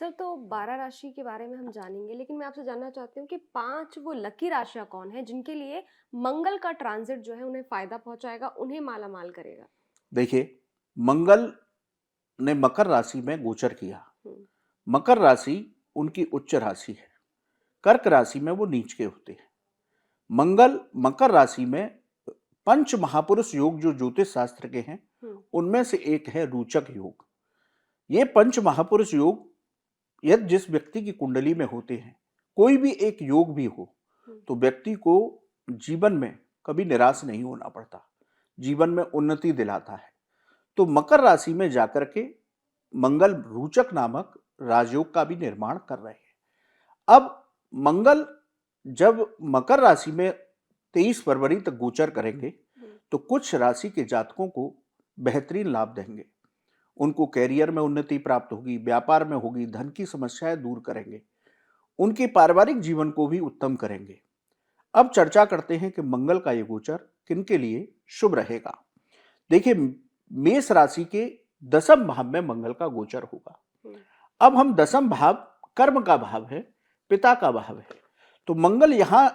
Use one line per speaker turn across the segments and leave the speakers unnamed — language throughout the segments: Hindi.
सर, तो 12 राशि के बारे में हम जानेंगे, लेकिन मैं आपसे जानना चाहती हूँ कि 5 वो लकी राशियाँ कौन हैं जिनके लिए मंगल का ट्रांज़िट जो है उन्हें फ़ायदा पहुँचाएगा, उन्हें माला-माल करेगा?
देखिए, मंगल ने मकर राशि में गोचर किया।
हुँ,
मकर राशि उनकी उच्च राशि है। कर्क राशि में वो नीच के होते हैं। मंगल मकर राशि में पंच महापुरुष योग जो ज्योतिष शास्त्र के हैं,
हुँ,
उनमें से एक है रोचक योग। ये पंच महापुरुष योग यदि जिस व्यक्ति की कुंडली में होते हैं, कोई भी एक योग भी हो,
हुँ,
तो व्यक्ति को जीवन में कभी निराश नहीं होना पड़ता, जीवन में उन्नति दिलाता है। तो मकर राशि में जाकर के मंगल रोचक नामक राजयोग का भी निर्माण कर रहे हैं। अब मंगल जब मकर राशि में 23 फरवरी तक गोचर करेंगे,
हुँ,
तो कुछ राशि के जातकों को बेहतरीन लाभ देंगे। उनको कैरियर में उन्नति प्राप्त होगी, व्यापार में होगी, धन की समस्याएं दूर करेंगे, उनके पारिवारिक जीवन को भी उत्तम करेंगे। अब चर्चा करते हैं कि मंगल का ये गोचर किनके लिए शुभ रहेगा। देखिए, मेष राशि के दसम भाव में मंगल का गोचर होगा।
हुँ,
अब हम दसम भाव कर्म का भाव है, पिता का भाव है। तो मंगल यहां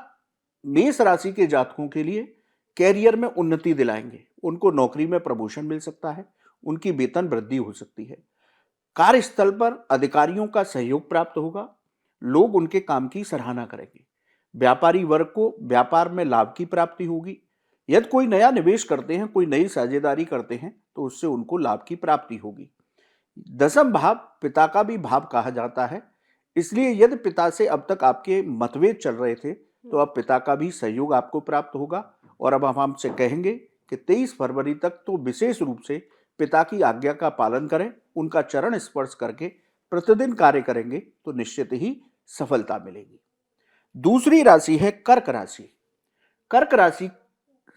मेष राशि के जातकों के लिए कैरियर में उन्नति दिलाएंगे। उनको नौकरी में प्रमोशन मिल सकता है, उनकी वेतन वृद्धि हो सकती है। कार्यस्थल पर अधिकारियों का सहयोग प्राप्त होगा, लोग उनके काम की सराहना करेंगे। व्यापारी वर्ग को व्यापार में लाभ की प्राप्ति होगी। यदि कोई नया निवेश करते हैं, कोई नई साझेदारी करते हैं, तो उससे उनको लाभ की प्राप्ति होगी। दसम भाव पिता का भी भाव कहा जाता है, इसलिए यदि पिता से अब तक आपके मतभेद चल रहे थे, तो
हुँ,
अब पिता का भी सहयोग आपको प्राप्त होगा। और अब हम आपसे कहेंगे कि 23 फरवरी तक तो विशेष रूप से पिता की आज्ञा का पालन करें, उनका चरण स्पर्श करके प्रतिदिन कार्य करेंगे तो निश्चित ही सफलता मिलेगी। दूसरी राशि है कर्क राशि। कर्क राशि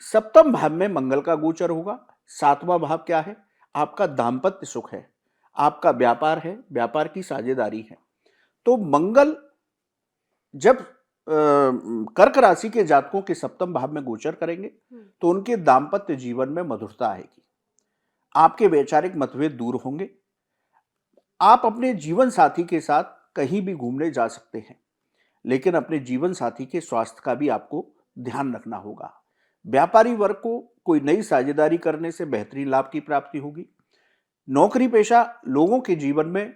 सप्तम भाव में मंगल का गोचर होगा। सातवां भाव क्या है? आपका दांपत्य सुख है, आपका व्यापार है, व्यापार की साझेदारी है। तो मंगल जब कर्क राशि के जातकों के सप्तम भाव में गोचर करेंगे,
हुँ,
तो उनके दांपत्य जीवन में मधुरता आएगी। आपके वैचारिक मतभेद दूर होंगे। आप अपने जीवन साथी के साथ कहीं भी घूमने जा सकते हैं, लेकिन अपने जीवन साथी के स्वास्थ्य का भी आपको ध्यान रखना होगा। व्यापारी वर्ग को कोई नई साझेदारी करने से बेहतरीन लाभ की प्राप्ति होगी। नौकरी पेशा लोगों के जीवन में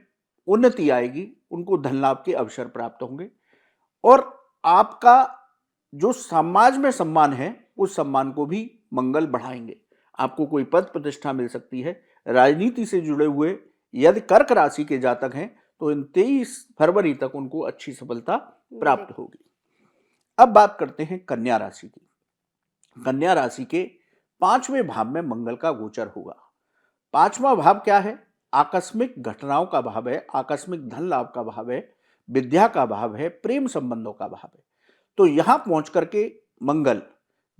उन्नति आएगी, उनको धन लाभ के अवसर प्राप्त होंगे। और आपका जो समाज में सम्मान है, उस सम्मान को भी मंगल बढ़ाएंगे। आपको कोई पद प्रतिष्ठा मिल सकती है। राजनीति से जुड़े हुए यदि कर्क राशि के जातक हैं, तो इन 23 फरवरी तक उनको अच्छी सफलता प्राप्त
मिलेगी।
होगी। अब बात करते हैं कन्या राशि की। कन्या राशि के पांचवें भाव में मंगल का गोचर होगा। पांचवा भाव क्या है? आकस्मिक घटनाओं का भाव है, आकस्मिक धन लाभ का भाव है, विद्या का भाव है, प्रेम संबंधों का भाव है। तो यहां पहुंच करके मंगल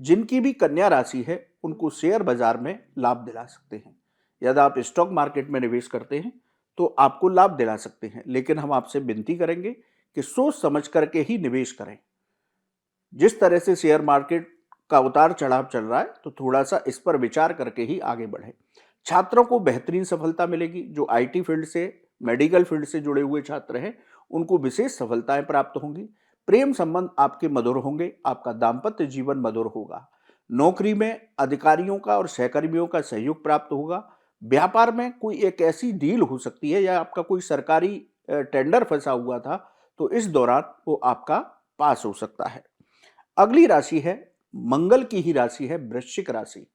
जिनकी भी कन्या राशि है,
हुँ,
उनको शेयर बाजार में लाभ दिला सकते हैं। यदि आप स्टॉक मार्केट में निवेश करते हैं, तो आपको लाभ दिला सकते हैं, लेकिन हम आपसे विनती करेंगे कि सोच समझ करके ही निवेश करें। जिस तरह से शेयर मार्केट का उतार चढ़ाव चल रहा है, तो थोड़ा सा इस पर विचार करके ही आगे बढ़े। छात्रों को बेहतरीन सफलता मिलेगी। जो आईटी फील्ड से, मेडिकल फील्ड से जुड़े हुए छात्र हैं, उनको विशेष सफलताएं प्राप्त होंगी। प्रेम संबंध आपके मधुर होंगे, आपका दाम्पत्य जीवन मधुर होगा। नौकरी में अधिकारियों का और सहकर्मियों का सहयोग प्राप्त होगा। व्यापार में कोई एक ऐसी डील हो सकती है, या आपका कोई सरकारी टेंडर फंसा हुआ था, तो इस दौरान वो आपका पास हो सकता है। अगली राशि है, मंगल की ही राशि है, वृश्चिक राशि।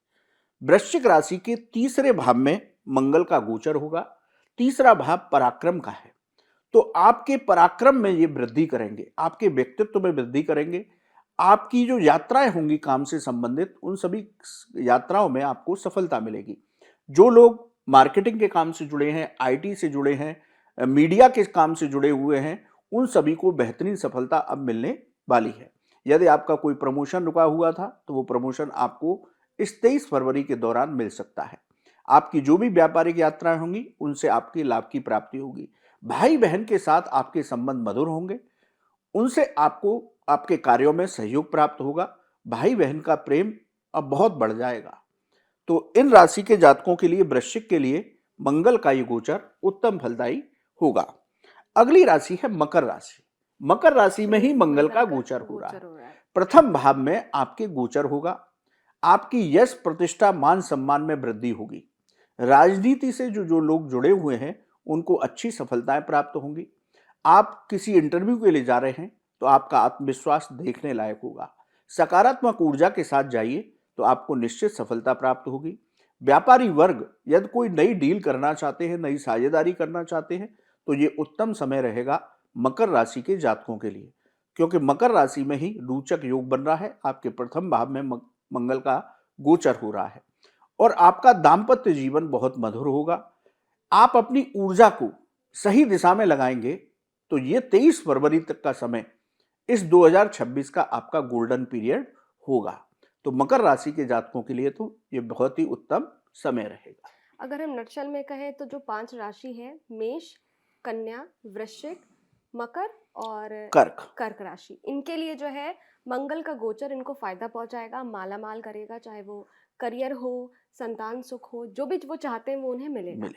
वृश्चिक राशि के तीसरे भाव में मंगल का गोचर होगा। तीसरा भाव पराक्रम का है। तो आपके पराक्रम में ये वृद्धि करेंगे, आपके व्यक्तित्व में वृद्धि करेंगे। आपकी जो यात्राएं होंगी काम से संबंधित, उन सभी यात्राओं में आपको सफलता मिलेगी। जो लोग मार्केटिंग के काम से जुड़े हैं, आईटी से जुड़े हैं, मीडिया के काम से जुड़े हुए हैं, उन सभी को बेहतरीन सफलता अब मिलने वाली है। यदि आपका कोई प्रमोशन रुका हुआ था, तो वो प्रमोशन आपको इस 23 फरवरी के दौरान मिल सकता है। आपकी जो भी व्यापारिक यात्राएं होंगी, उनसे आपकी लाभ की प्राप्ति होगी। भाई बहन के साथ आपके संबंध मधुर होंगे, उनसे आपको आपके कार्यों में सहयोग प्राप्त होगा। भाई बहन का प्रेम अब बहुत बढ़ जाएगा। तो इन राशि के जातकों के लिए, वृश्चिक के लिए, मंगल का ये गोचर उत्तम फलदायी होगा। अगली राशि है मकर राशि। मकर राशि में ही मंगल का गोचर हो रहा है। प्रथम भाव में आपके गोचर होगा। आपकी यश प्रतिष्ठा मान सम्मान में वृद्धि होगी। राजनीति से जो लोग जुड़े हुए हैं उनको अच्छी सफलताएं प्राप्त होंगी। आप किसी इंटरव्यू के लिए जा रहे हैं तो आपका आत्मविश्वास देखने लायक होगा। सकारात्मक ऊर्जा के साथ जाइए तो आपको निश्चित सफलता प्राप्त होगी। व्यापारी वर्ग यदि कोई नई डील करना चाहते हैं, नई साझेदारी करना चाहते हैं तो ये उत्तम समय रहेगा मकर राशि के जातकों के लिए, क्योंकि मकर राशि में ही रोचक योग बन रहा है। आपके प्रथम भाव में मंगल का गोचर हो रहा है और आपका दाम्पत्य जीवन बहुत मधुर होगा। आप अपनी ऊर्जा को सही दिशा में लगाएंगे तो ये 23 फरवरी तक का समय इस 2026 का आपका गोल्डन पीरियड होगा। तो मकर राशि के जातकों के लिए तो ये बहुत ही उत्तम समय रहेगा।
अगर हम नटशल में कहें तो जो 5 राशि है, मेष, कन्या, वृश्चिक, मकर और कर्क राशि, इनके लिए जो है मंगल का गोचर इनको फायदा पहुंचाएगा, माला माल करेगा। चाहे वो करियर हो, संतान सुख हो, जो भी वो चाहते हैं वो उन्हें मिलेगा।